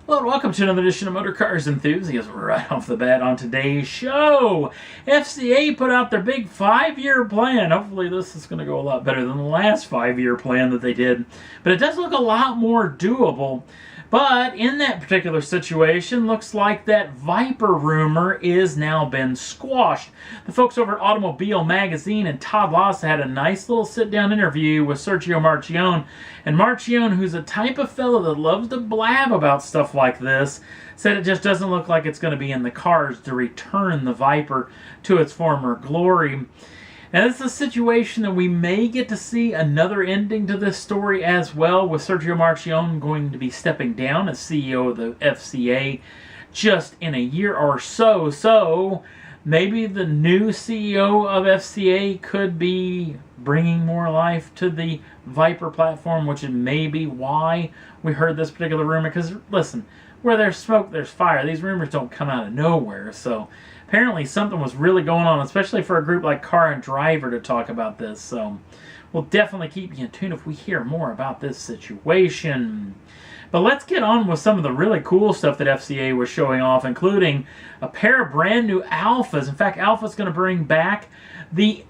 Hello and welcome to another edition of Motor Cars Enthusiasm. Right off the bat on today's show, FCA put out their big 5-year plan. Hopefully this is going to go a lot better than the last 5-year plan that they did. But it does look a lot more doable. But in that particular situation, looks like that Viper rumor is now been squashed. The folks over at Automobile Magazine and Todd Loss had a nice little sit-down interview with Sergio Marchionne. And Marchionne, who's a type of fellow that loves to blab about stuff like this, said it just doesn't look like it's going to be in the cards to return the Viper to its former glory. And it's a situation that we may get to see another ending to this story as well, with Sergio Marchionne going to be stepping down as CEO of the FCA just in a year or so. So maybe the new CEO of FCA could be bringing more life to the Viper platform, which is maybe why we heard this particular rumor. Because listen, where there's smoke, there's fire. These rumors don't come out of nowhere. So apparently something was really going on, especially for a group like Car and Driver to talk about this. So we'll definitely keep you in tune if we hear more about this situation. But let's get on with some of the really cool stuff that FCA was showing off, including a pair of brand new Alfas. In fact, Alfa's going to bring back the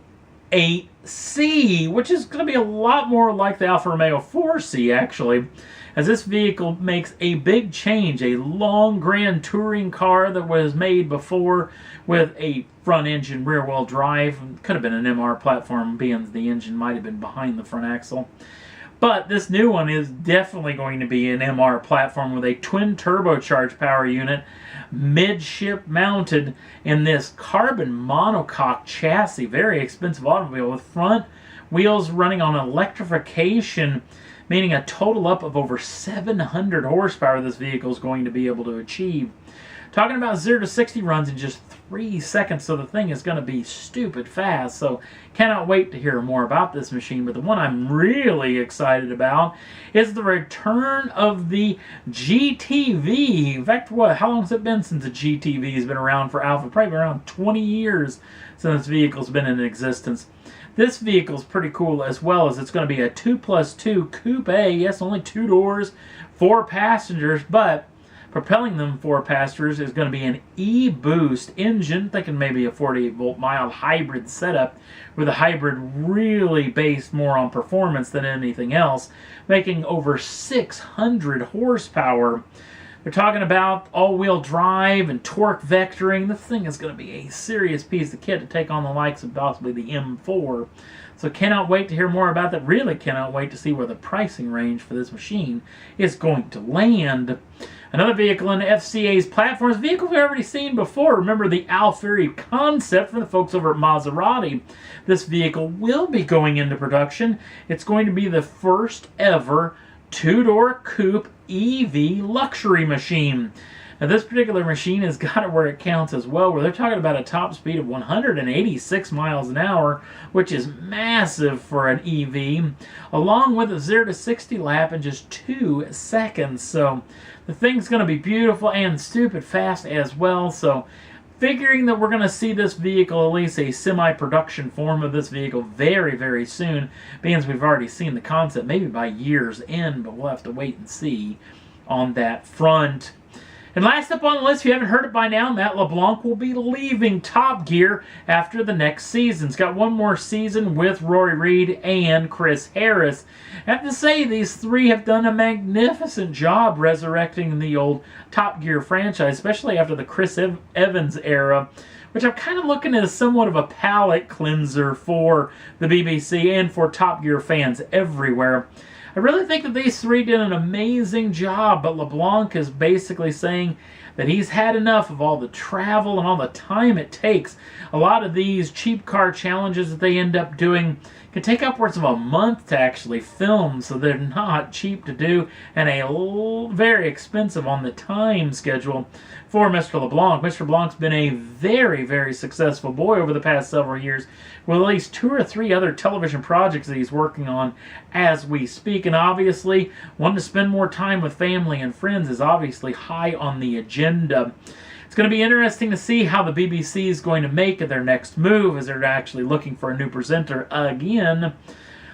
8C, which is going to be a lot more like the Alfa Romeo 4C, actually, as this vehicle makes a big change. A long grand touring car that was made before with a front engine rear wheel drive. Could have been an MR platform, being the engine might have been behind the front axle. But this new one is definitely going to be an MR platform with a twin turbocharged power unit, midship mounted in this carbon monocoque chassis. Very expensive automobile with front wheels running on electrification, meaning a total up of over 700 horsepower this vehicle is going to be able to achieve. Talking about 0 to 60 runs in just 3 seconds, so the thing is going to be stupid fast. So cannot wait to hear more about this machine. But the one I'm really excited about is the return of the GTV. In fact, how long has it been since the GTV has been around for Alfa? Probably around 20 years since this vehicle's been in existence. This vehicle is pretty cool, as well as it's going to be a 2+2 coupe. Yes, only 2 doors, 4 passengers, but propelling them 4 passengers is going to be an E-Boost engine, thinking maybe a 48-volt mild hybrid setup, with a hybrid really based more on performance than anything else, making over 600 horsepower. They're talking about all-wheel drive and torque vectoring. This thing is going to be a serious piece of kit to take on the likes of possibly the M4. So cannot wait to hear more about that. Really cannot wait to see where the pricing range for this machine is going to land. Another vehicle in FCA's platforms, vehicle we've already seen before. Remember the Alfieri concept from the folks over at Maserati. This vehicle will be going into production. It's going to be the first ever 2-door coupe EV luxury machine. Now this particular machine has got it where it counts as well, where they're talking about a top speed of 186 miles an hour, which is massive for an EV, along with a 0 to 60 lap in just 2 seconds. So the thing's going to be beautiful and stupid fast as well. So figuring that we're going to see this vehicle, at least a semi-production form of this vehicle, very, very soon, being as we've already seen the concept, maybe by year's end, but we'll have to wait and see on that front. And last up on the list, if you haven't heard it by now, Matt LeBlanc will be leaving Top Gear after the next season. He's got one more season with Rory Reid and Chris Harris. I have to say, these three have done a magnificent job resurrecting the old Top Gear franchise, especially after the Chris Evans era, which I'm kind of looking at as somewhat of a palate cleanser for the BBC and for Top Gear fans everywhere. I really think that these three did an amazing job, but LeBlanc is basically saying that he's had enough of all the travel and all the time it takes. A lot of these cheap car challenges that they end up doing can take upwards of a month to actually film, so they're not cheap to do and very expensive on the time schedule for Mr. LeBlanc. Mr. LeBlanc's been a very, very successful boy over the past several years, with at least 2 or 3 other television projects that he's working on as we speak. And obviously, wanting to spend more time with family and friends is obviously high on the agenda. It's going to be interesting to see how the BBC is going to make their next move, as they're actually looking for a new presenter again.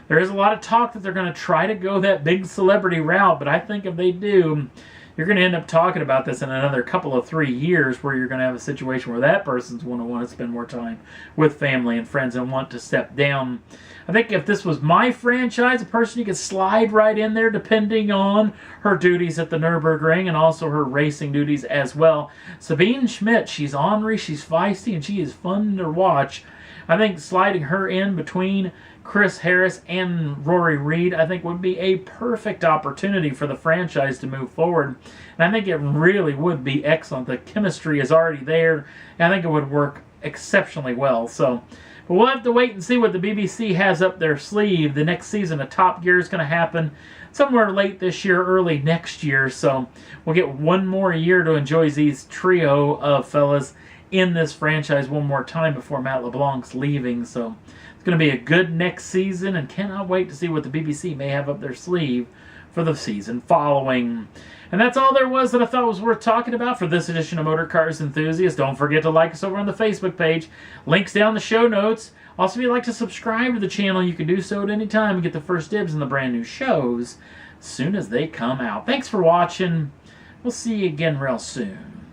There is a lot of talk that they're going to try to go that big celebrity route, but I think if they do, you're going to end up talking about this in another couple of 3 years, where you're going to have a situation where that person's going to want to spend more time with family and friends and want to step down. I think if this was my franchise, a person you could slide right in there depending on her duties at the Nürburgring and also her racing duties as well. Sabine Schmidt, she's ornery, she's feisty, and she is fun to watch. I think sliding her in between Chris Harris and Rory Reid, I think would be a perfect opportunity for the franchise to move forward. And I think it really would be excellent. The chemistry is already there, and I think it would work exceptionally well. But we'll have to wait and see what the BBC has up their sleeve. The next season of Top Gear is going to happen somewhere late this year, early next year. So we'll get one more year to enjoy these trio of fellas in this franchise one more time before Matt LeBlanc's leaving. So it's going to be a good next season, and cannot wait to see what the BBC may have up their sleeve for the season following. And that's all there was that I thought was worth talking about for this edition of Motor Cars Enthusiast. Don't forget to like us over on the Facebook page. Links down in the show notes. Also, if you'd like to subscribe to the channel, you can do so at any time and get the first dibs on the brand new shows as soon as they come out. Thanks for watching. We'll see you again real soon.